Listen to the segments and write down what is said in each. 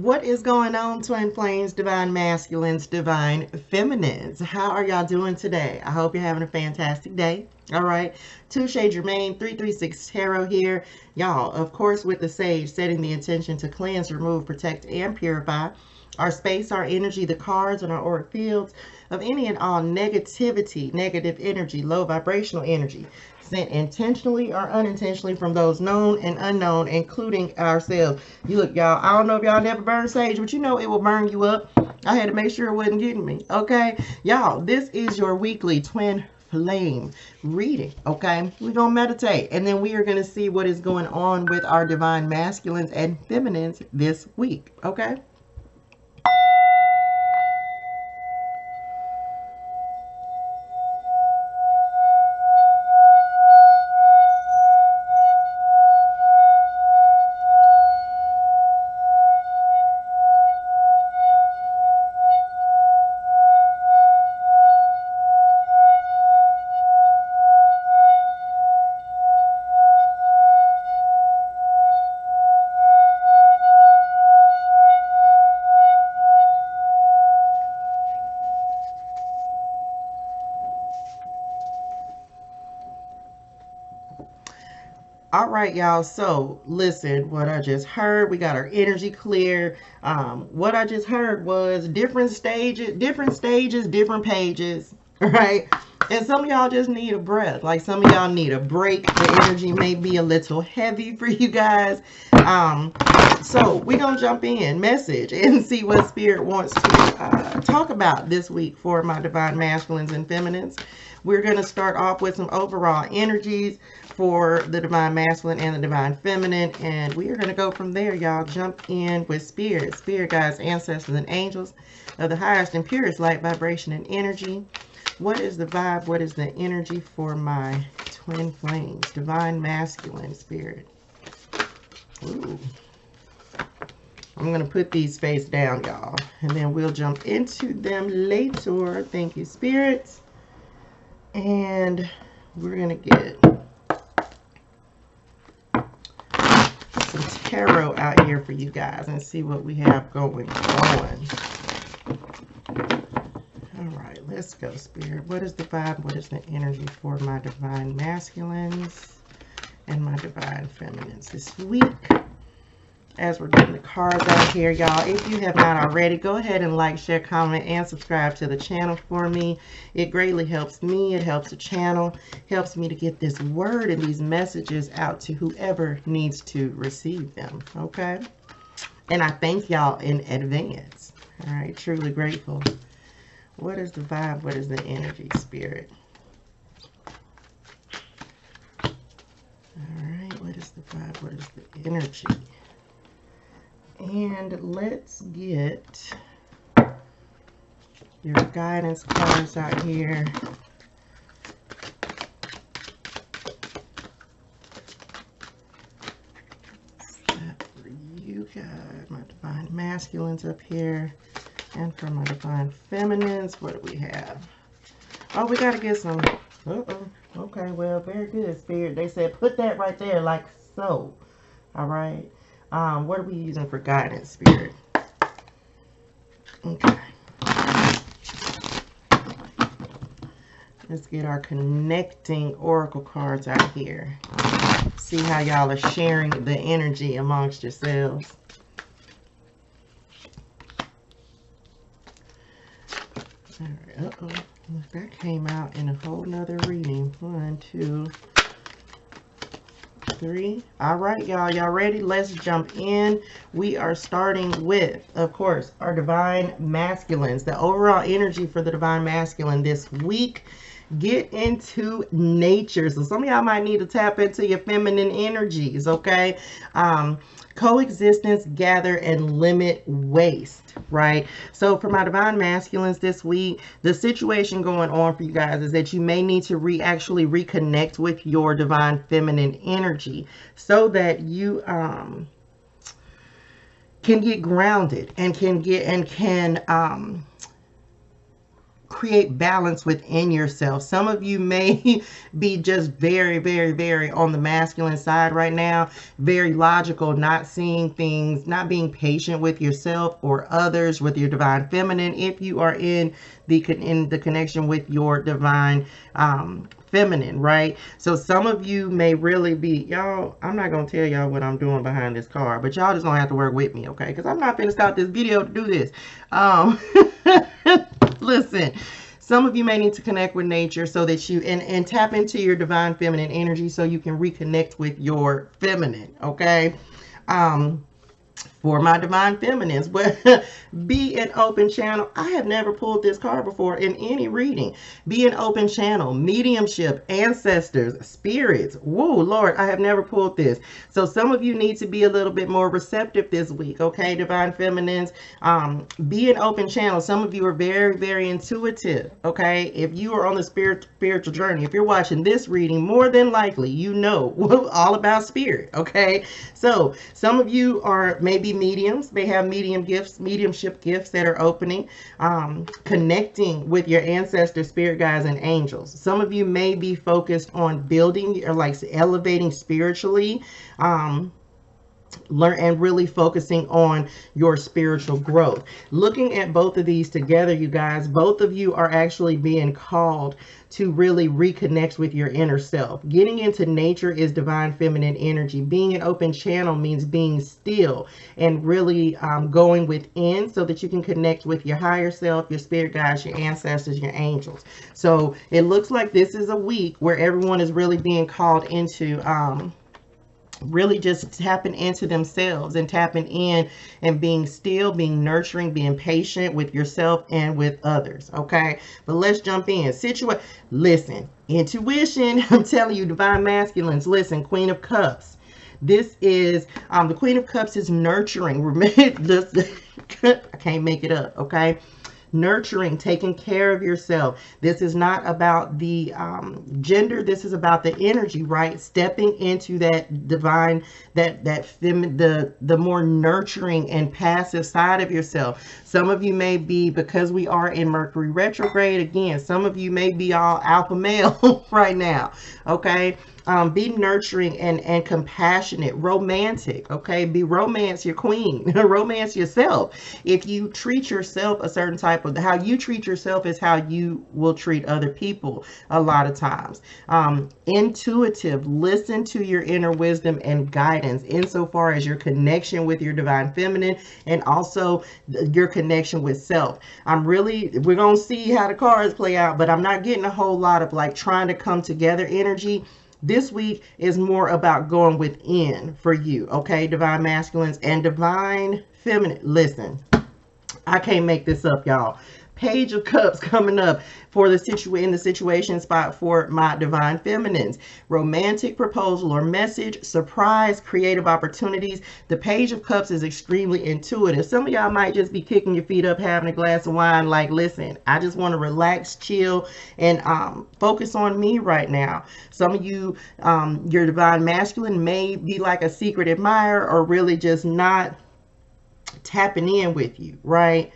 What is going on, twin flames, divine masculines, divine feminines? How are y'all doing today? I hope you're having a fantastic day. All right, ToShae, Germaine, 336 Tarot here. Y'all, of course, with the sage, setting the intention to cleanse, remove, protect, and purify our space, our energy, the cards, and our auric fields of any and all negativity, negative energy, low vibrational energy, sent intentionally or unintentionally from those known and unknown, including ourselves. You look, y'all, I don't know if y'all never burned sage, but you know it will burn you up. I had to make sure it wasn't getting me. Okay, y'all, this is your weekly twin flame reading. Okay, we're gonna meditate, and then we are gonna see what is going on with our divine masculines and feminines this week. Okay. All right, y'all. So listen, what I just heard, we got our energy clear. What I just heard was different stages, different pages, right? And some of y'all just need a breath. Like some of y'all need a break. The energy may be a little heavy for you guys. So we're going to jump in, message, and see what Spirit wants to talk about this week for my divine masculines and feminines. We're going to start off with some overall energies for the divine masculine and the divine feminine, and we are going to go from there, y'all. Jump in with spirit guides, ancestors, and angels of the highest and purest light, vibration, and energy. What is the vibe? What is the energy for my twin flames, divine masculine spirit? Ooh. I'm going to put these face down, y'all, and then we'll jump into them later. Thank you, spirits. And we're going to get some tarot out here for you guys and see what we have going on. All right, let's go, Spirit. What is the vibe? What is the energy for my divine masculines and my divine feminines this week? As we're getting the cards out here, y'all, if you have not already, go ahead and like, share, comment, and subscribe to the channel for me. It greatly helps me. It helps the channel, helps me to get this word and these messages out to whoever needs to receive them, okay? And I thank y'all in advance. All right, truly grateful. What is the vibe? What is the energy, Spirit? All right, what is the vibe? What is the energy? And let's get your guidance cards out here. That for you guys, my divine masculines up here. And for my divine feminines, what do we have? Oh, we got to get some. Uh-oh. Okay, well, very good, Spirit. They said put that right there like so. All right. What are we using for guidance, Spirit? Okay. Let's get our connecting oracle cards out here. See how y'all are sharing the energy amongst yourselves. All right. Uh-oh. That came out in a whole nother reading. 1, 2, 3. All right, y'all ready? Let's jump in. We are starting with, of course, our divine masculines. The overall energy for the divine masculine this week. Get into nature. So some of y'all might need to tap into your feminine energies, okay? Coexistence, gather, and limit waste, right? So for my divine masculines this week, the situation going on for you guys is that you may need to actually reconnect with your divine feminine energy so that you can get grounded and can create balance within yourself. Some of you may be just very, very, very on the masculine side right now, very logical, not seeing things, not being patient with yourself or others, with your divine feminine. If you are in the connection with your divine feminine, right? So some of you may really be, y'all, I'm not gonna tell y'all what I'm doing behind this card, but y'all just gonna have to work with me, okay? Because I'm not gonna start this video to do this. Listen, some of you may need to connect with nature so that you and tap into your divine feminine energy so you can reconnect with your feminine, okay? For my divine feminines, but be an open channel. I have never pulled this card before in any reading. Be an open channel, mediumship, ancestors, spirits. Whoa, Lord, I have never pulled this. So some of you need to be a little bit more receptive this week, okay, divine feminines. Be an open channel. Some of you are very, very intuitive, okay? If you are on the spiritual journey, if you're watching this reading, more than likely you know all about spirit, okay? So some of you are maybe mediums. They have mediumship gifts that are opening, connecting with your ancestors, spirit guides, and angels. Some of you may be focused on building or like elevating spiritually, learn and really focusing on your spiritual growth. Looking at both of these together, you guys, both of you are actually being called to really reconnect with your inner self. Getting into nature is divine feminine energy. Being an open channel means being still and really going within so that you can connect with your higher self, your spirit guides, your ancestors, your angels. So it looks like this is a week where everyone is really being called into really just tapping into themselves and tapping in and being still, being nurturing, being patient with yourself and with others, okay? But let's jump in. Listen, intuition, I'm telling you, divine masculines, listen, Queen of Cups. This is, the Queen of Cups is nurturing. I can't make it up, okay? Nurturing, taking care of yourself. This is not about the gender. This is about the energy, right? Stepping into that divine, the more nurturing and passive side of yourself. Some of you may be, because we are in Mercury retrograde again, some of you may be all alpha male right now, okay? Be nurturing and compassionate, romantic, okay? Be romance your queen, romance yourself. If you treat yourself a certain type of, how you treat yourself is how you will treat other people a lot of times. Intuitive, listen to your inner wisdom and guidance insofar as your connection with your divine feminine and also your connection with self. We're going to see how the cards play out, but I'm not getting a whole lot of like trying to come together energy. This week is more about going within for you, okay, divine masculines and divine feminine. Listen, I can't make this up, y'all. Page of Cups coming up for the situation spot for my divine feminines. Romantic proposal or message, surprise, creative opportunities. The Page of Cups is extremely intuitive. Some of y'all might just be kicking your feet up, having a glass of wine, like, listen, I just want to relax, chill, and focus on me right now. Some of you, your divine masculine may be like a secret admirer or really just not tapping in with you, right?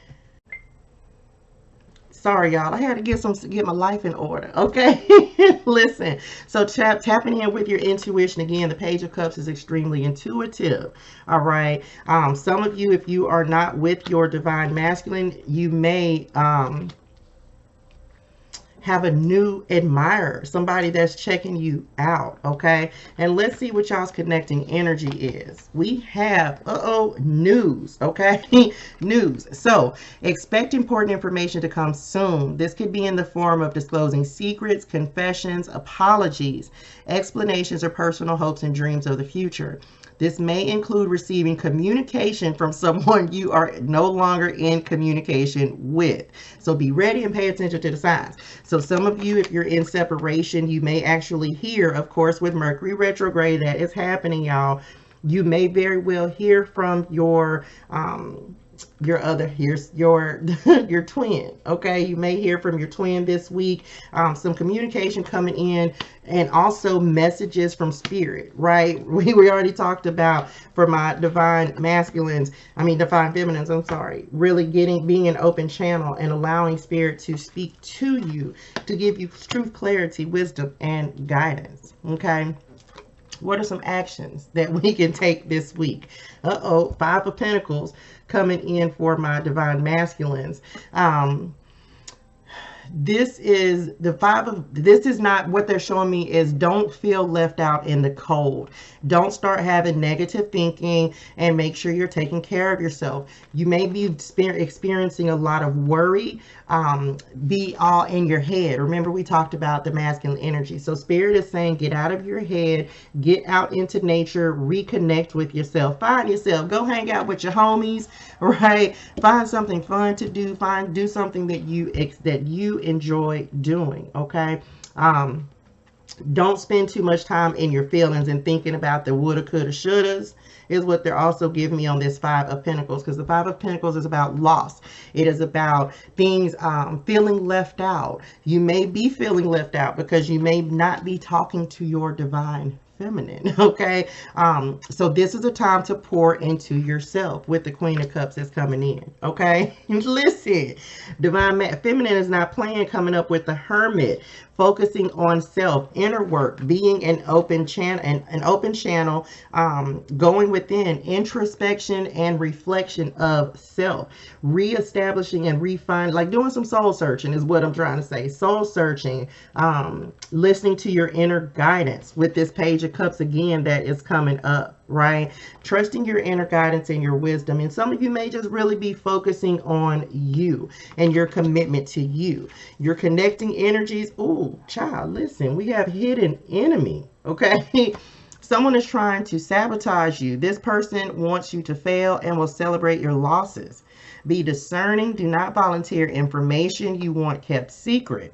Sorry, y'all. I had to get my life in order. Okay. Listen. So tapping in with your intuition. Again, the Page of Cups is extremely intuitive. All right. Some of you, if you are not with your divine masculine, you may have a new admirer, somebody that's checking you out, okay? And let's see what y'all's connecting energy is. We have, news, okay? News. So expect important information to come soon. This could be in the form of disclosing secrets, confessions, apologies, explanations, or personal hopes and dreams of the future. This may include receiving communication from someone you are no longer in communication with. So be ready and pay attention to the signs. So some of you, if you're in separation, you may actually hear, of course, with Mercury retrograde, that is happening, y'all. You may very well hear from your here's your your twin. Okay, you may hear from your twin this week. Some communication coming in, and also messages from spirit, right? We already talked about, for my divine masculines, divine feminines, I'm sorry, really being an open channel and allowing spirit to speak to you, to give you truth, clarity, wisdom, and guidance. Okay, what are some actions that we can take this week? Five of Pentacles coming in for my divine masculines. This is not what they're showing me. Is don't feel left out in the cold. Don't start having negative thinking, and make sure you're taking care of yourself. You may be experiencing a lot of worry. Be all in your head. Remember, we talked about the masculine energy. So spirit is saying, get out of your head, get out into nature, reconnect with yourself, find yourself, go hang out with your homies, right? Find something fun to do. Do something that you enjoy doing. Okay. Don't spend too much time in your feelings and thinking about the woulda, coulda, shouldas, is what they're also giving me on this Five of Pentacles, because the Five of Pentacles is about loss. It is about things, feeling left out. You may be feeling left out because you may not be talking to your divine feminine. Okay, so this is a time to pour into yourself with the Queen of Cups that's coming in. Okay, listen, divine feminine is not playing, coming up with the Hermit, focusing on self, inner work, being an open channel, going within, introspection and reflection of self, reestablishing and refine, like doing some soul searching is what I'm trying to say. Soul searching, listening to your inner guidance with this Page of Cups again that is coming up, right? Trusting your inner guidance and your wisdom. And some of you may just really be focusing on you and your commitment to you. You're connecting energies. Ooh, child, listen, we have hidden enemy. Okay. Someone is trying to sabotage you. This person wants you to fail and will celebrate your losses. Be discerning. Do not volunteer information you want kept secret.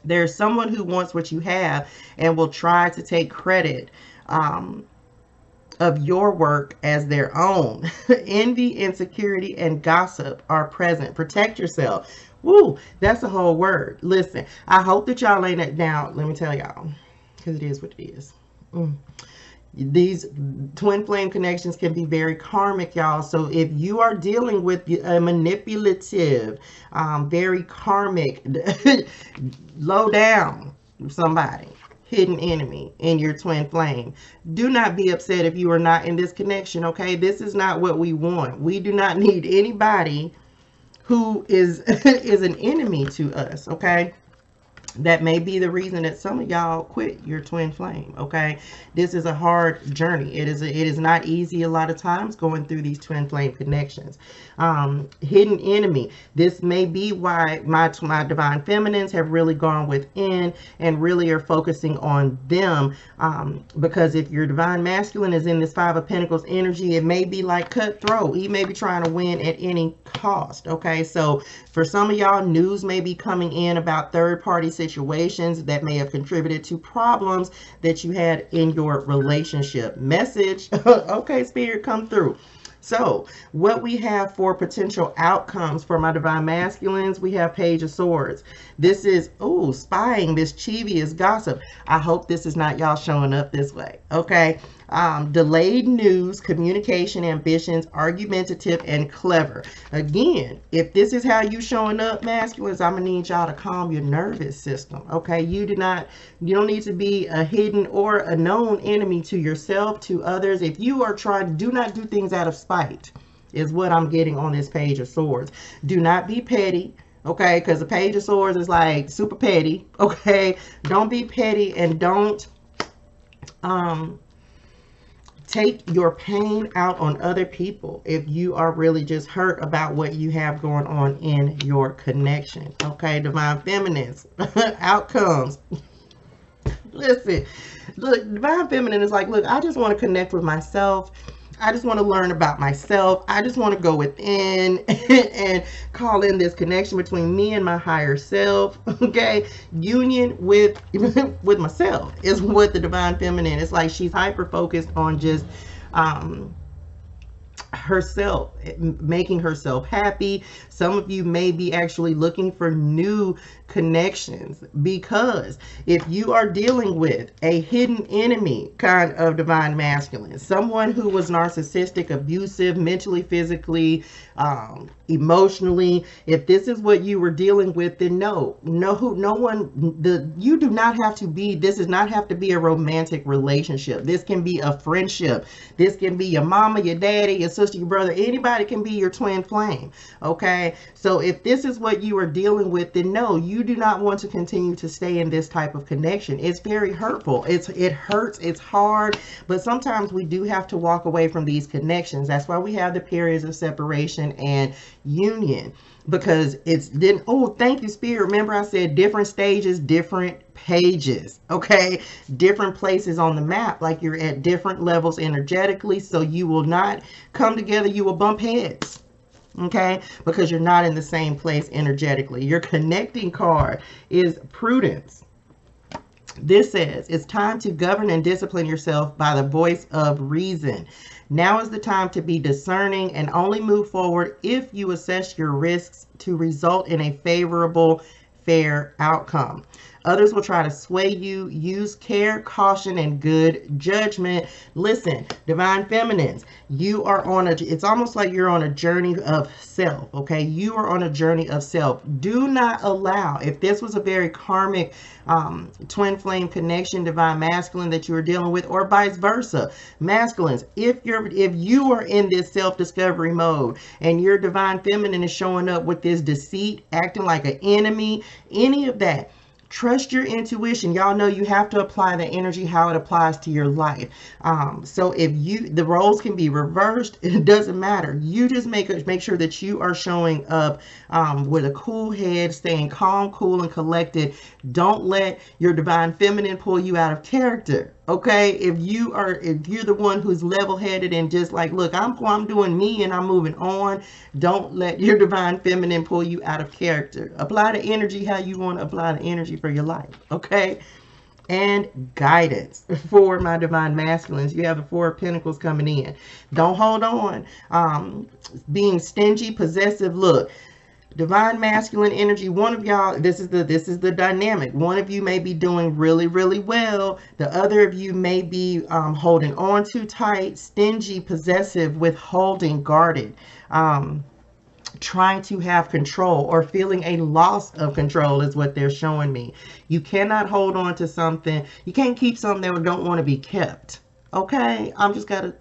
There's someone who wants what you have and will try to take credit of your work as their own. Envy, insecurity, and gossip are present. Protect yourself. Woo, that's a whole word. Listen, I hope that y'all ain't it down. Let me tell y'all, because it is what it is. These twin flame connections can be very karmic, y'all. So if you are dealing with a manipulative, very karmic, low down somebody, hidden enemy in your twin flame, do not be upset if you are not in this connection. Okay, this is not what we want. We do not need anybody who is is an enemy to us. Okay, that may be the reason that some of y'all quit your twin flame. Okay, this is a hard journey. It is not easy a lot of times going through these twin flame connections. Hidden enemy, this may be why my divine feminines have really gone within and really are focusing on them, because if your divine masculine is in this Five of Pentacles energy, it may be like cutthroat. He may be trying to win at any cost. Okay, so for some of y'all, news may be coming in about third-party situations that may have contributed to problems that you had in your relationship. Message, okay, spirit, come through. So what we have for potential outcomes for my divine masculines, we have Page of Swords. This is, oh, spying, mischievous gossip. I hope this is not y'all showing up this way. Okay. Delayed news, communication, ambitions, argumentative, and clever. Again, if this is how you showing up, masculines, I'm gonna need y'all to calm your nervous system. Okay, you don't need to be a hidden or a known enemy to yourself, to others. If you are trying, do not do things out of spite, is what I'm getting on this Page of Swords. Do not be petty. Okay, because the Page of Swords is like super petty. Okay, don't be petty, and don't take your pain out on other people if you are really just hurt about what you have going on in your connection. Okay, divine feminines, outcomes. Listen, look, divine feminine is like, look, I just want to connect with myself. I just want to learn about myself. I just want to go within and call in this connection between me and my higher self. Okay, union with myself is what the divine feminine is like. She's hyper focused on just herself, making herself happy. Some of you may be actually looking for new connections, because if you are dealing with a hidden enemy kind of divine masculine, someone who was narcissistic, abusive, mentally, physically, emotionally, if this is what you were dealing with, then you do not have to be, this does not have to be a romantic relationship. This can be a friendship. This can be your mama, your daddy, your sister, your brother. Anybody can be your twin flame. Okay, so if this is what you are dealing with, then no, you do not want to continue to stay in this type of connection. It's very hurtful. It hurts. It's hard. But sometimes we do have to walk away from these connections. That's why we have the periods of separation and union, because it's then, oh, thank you, Spirit. Remember I said different stages, different pages. Okay, different places on the map, like you're at different levels energetically, so you will not come together. You will bump heads. Okay, because you're not in the same place energetically. Your connecting card is prudence. This says it's time to govern and discipline yourself by the voice of reason. Now is the time to be discerning and only move forward if you assess your risks to result in a favorable, fair outcome. Others will try to sway you. Use care, caution, and good judgment. Listen, divine feminines, you are on it's almost like you're on a journey of self, okay? You are on a journey of self. Do not allow, if this was a very karmic twin flame connection, divine masculine that you are dealing with, or vice versa, masculines, if you are in this self-discovery mode and your divine feminine is showing up with this deceit, acting like an enemy, any of that, trust your intuition. Y'all know you have to apply the energy how it applies to your life. So if the roles can be reversed, it doesn't matter. You just make sure that you are showing up with a cool head, staying calm, cool, and collected. Don't let your divine feminine pull you out of character. Okay, if you're the one who's level-headed and just like, look, I'm doing me and I'm moving on, don't let your divine feminine pull you out of character. Apply the energy how you want to apply the energy for your life. Okay, and guidance for my divine masculines. You have the Four of Pentacles coming in. Don't hold on. Being stingy, possessive. Look, divine masculine energy, one of y'all, this is the dynamic. One of you may be doing really, really well. The other of you may be holding on too tight, stingy, possessive, withholding, guarded, trying to have control, or feeling a loss of control is what they're showing me. You cannot hold on to something. You can't keep something that don't want to be kept. Okay, I'm just gotta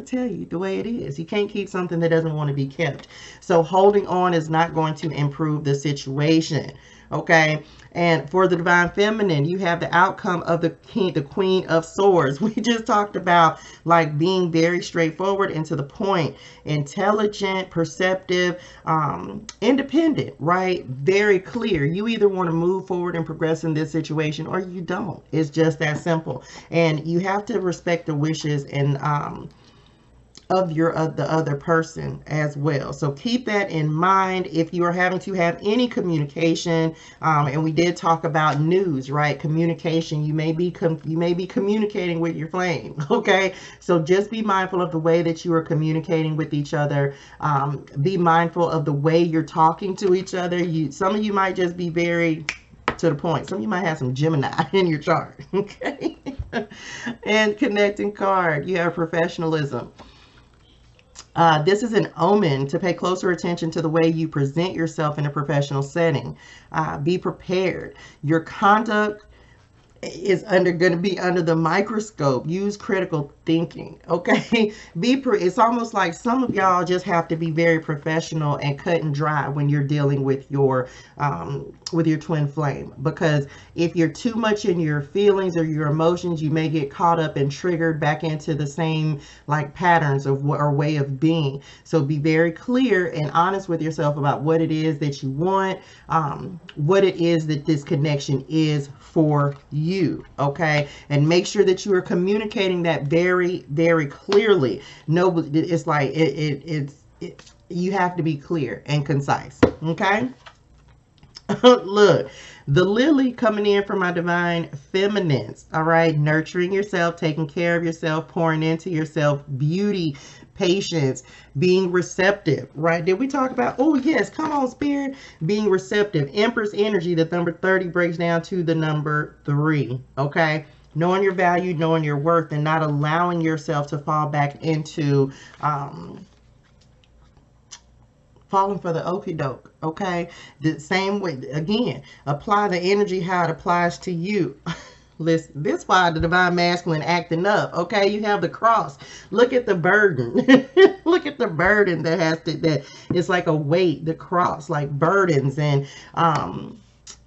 tell you the way it is. You can't keep something that doesn't want to be kept. So holding on is not going to improve the situation. Okay, and for the divine feminine, you have the outcome of the Queen of Swords. We just talked about like being very straightforward and to the point, intelligent, perceptive, independent, right? Very clear. You either want to move forward and progress in this situation or you don't. It's just that simple. And you have to respect the wishes and of the other person as well. So keep that in mind if you are having to have any communication. And we did talk about news, right? Communication. You may be communicating with your flame. Okay, so just be mindful of the way that you are communicating with each other. Be mindful of the way you're talking to each other. Some of you might just be very to the point. Some of you might have some Gemini in your chart. Okay. And connecting card, you have professionalism. This is an omen to pay closer attention to the way you present yourself in a professional setting. Be prepared. Your conduct is going to be under the microscope. Use critical thinking. Okay, it's almost like some of y'all just have to be very professional and cut and dry when you're dealing with your twin flame, because if you're too much in your feelings or your emotions, you may get caught up and triggered back into the same like patterns of or way of being. So be very clear and honest with yourself about what it is that you want, what it is that this connection is for you. Okay, and make sure that you are communicating that very, very clearly. No, it's like you have to be clear and concise. Okay. Look, the lily coming in for my divine feminines. All right, nurturing yourself, taking care of yourself, pouring into yourself, beauty, patience, being receptive, right? Did we talk about, oh yes, come on, Spirit, being receptive. Empress energy, the number 30 breaks down to the number 3, okay? Knowing your value, knowing your worth, and not allowing yourself to fall back into falling for the okie doke, okay? The same way, again, apply the energy how it applies to you. Listen, this is why the divine masculine acting up, okay? You have the cross. Look at the burden. Look at the burden that has to, that it's like a weight, the cross, like burdens, and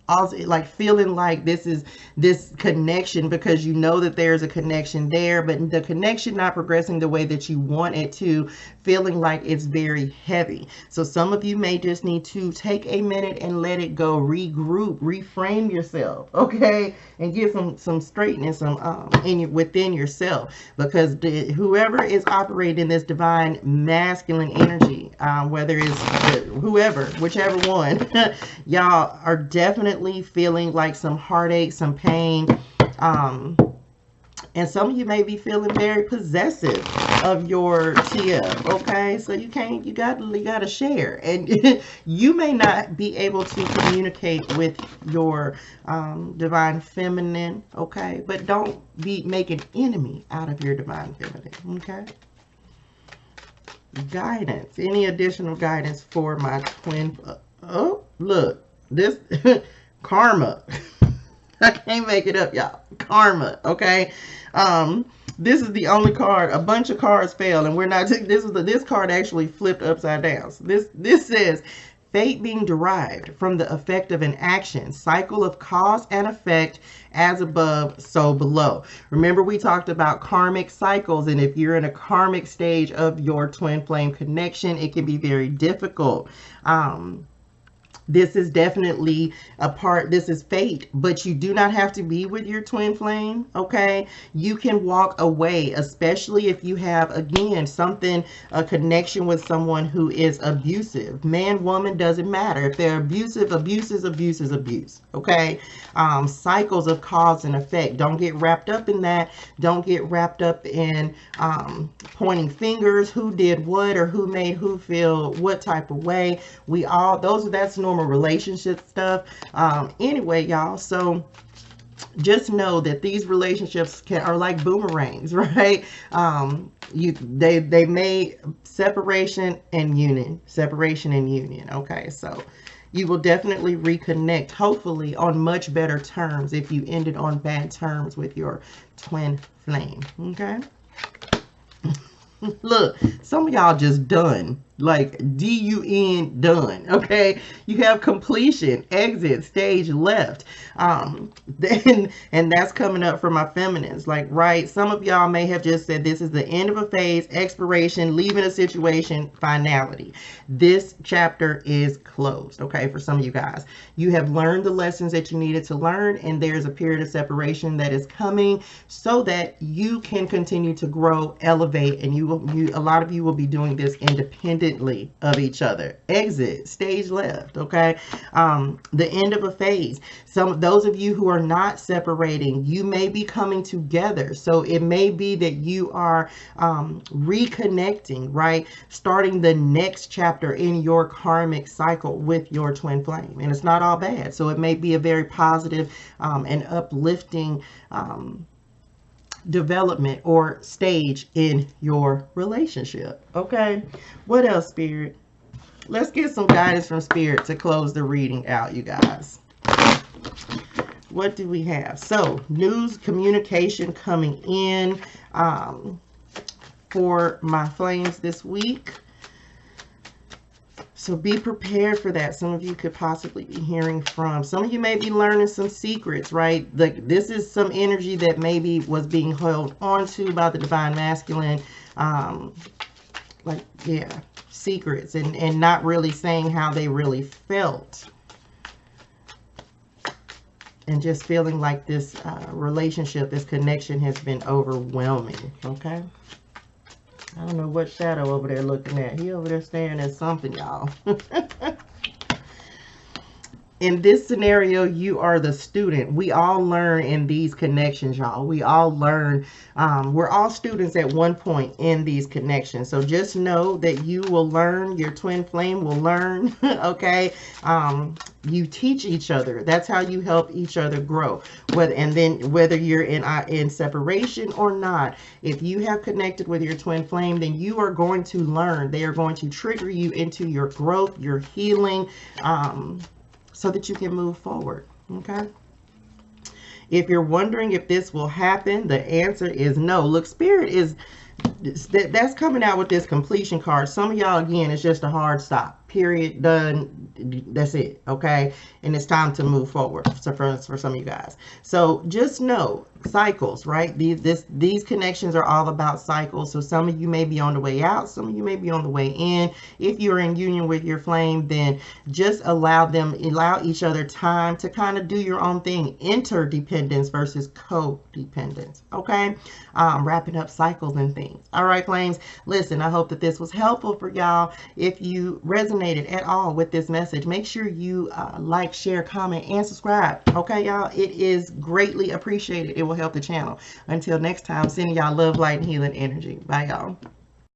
also like feeling like this is this connection, because you know that there's a connection there, but the connection not progressing the way that you want it to, feeling like it's very heavy. So some of you may just need to take a minute and let it go, regroup, reframe yourself, okay, and get some straightness within yourself, because whoever is operating this divine masculine energy, whether it's whoever, whichever one, y'all are definitely feeling like some heartache, some pain, and some of you may be feeling very possessive of your TF, okay? So you gotta share, and you may not be able to communicate with your divine feminine, okay? But don't be making enemy out of your divine feminine, okay? Guidance, any additional guidance for my twin? Oh, look, this karma. I can't make it up, y'all. Karma, okay? This is the only card. A bunch of cards failed, and we're not. This card actually flipped upside down. So this says, fate being derived from the effect of an action, cycle of cause and effect, as above, so below. Remember, we talked about karmic cycles, and if you're in a karmic stage of your twin flame connection, it can be very difficult. This is definitely a part, this is fate, but you do not have to be with your twin flame, okay? You can walk away, especially if you have, again, a connection with someone who is abusive. Man, woman, doesn't matter. If they're abusive, abuse is abuse is abuse, okay? Cycles of cause and effect. Don't get wrapped up in that. Don't get wrapped up in pointing fingers, who did what, or who made who feel what type of way. That's normal relationship stuff. Anyway, y'all, so just know that these relationships are like boomerangs, right? They may separation and union, okay? So you will definitely reconnect, hopefully on much better terms, if you ended on bad terms with your twin flame, okay? Look, some of y'all just done, like D-U-N, done, okay? You have completion, exit, stage left. And that's coming up for my feminines, like, right? Some of y'all may have just said this is the end of a phase, expiration, leaving a situation, finality. This chapter is closed, okay? For some of you guys, you have learned the lessons that you needed to learn, and there's a period of separation that is coming so that you can continue to grow, elevate, and a lot of you will be doing this independently of each other. Exit, stage left, okay? The end of a phase. Those of you who are not separating, you may be coming together. So it may be that you are reconnecting, right? Starting the next chapter in your karmic cycle with your twin flame. And it's not all bad. So it may be a very positive and uplifting development or stage in your relationship, okay? What else, Spirit? Let's get some guidance from Spirit to close the reading out, you guys. What do we have? So, news, communication coming in for my flames this week. So be prepared for that. Some of you could possibly be hearing from. Some of you may be learning some secrets, right? Like, this is some energy that maybe was being held onto by the divine masculine. Like, yeah, secrets, and not really saying how they really felt. And just feeling like this relationship, this connection has been overwhelming, okay? I don't know what shadow over there looking at. He over there staring at something, y'all. in this scenario, you are the student. We all learn in these connections, y'all. We all learn. We're all students at one point in these connections. So just know that you will learn. Your twin flame will learn. Okay. You teach each other. That's how you help each other grow. Whether you're in separation or not, if you have connected with your twin flame, then you are going to learn. They are going to trigger you into your growth, your healing. So that you can move forward. Okay. If you're wondering if this will happen, the answer is no. Look, Spirit is that's coming out with this completion card. Some of y'all, again, it's just a hard stop. Period. Done. That's it. Okay. And it's time to move forward. So for some of you guys. So just know cycles, right? These connections are all about cycles. So some of you may be on the way out. Some of you may be on the way in. If you're in union with your flame, then just allow each other time to kind of do your own thing. Interdependence versus codependence. Okay. Wrapping up cycles and things. All right, flames. Listen, I hope that this was helpful for y'all. If you resonated at all with this message, make sure you like, share, comment, and subscribe. Okay, y'all. It is greatly appreciated. It will help the channel. Until next time, sending y'all love, light, and healing energy. Bye, y'all.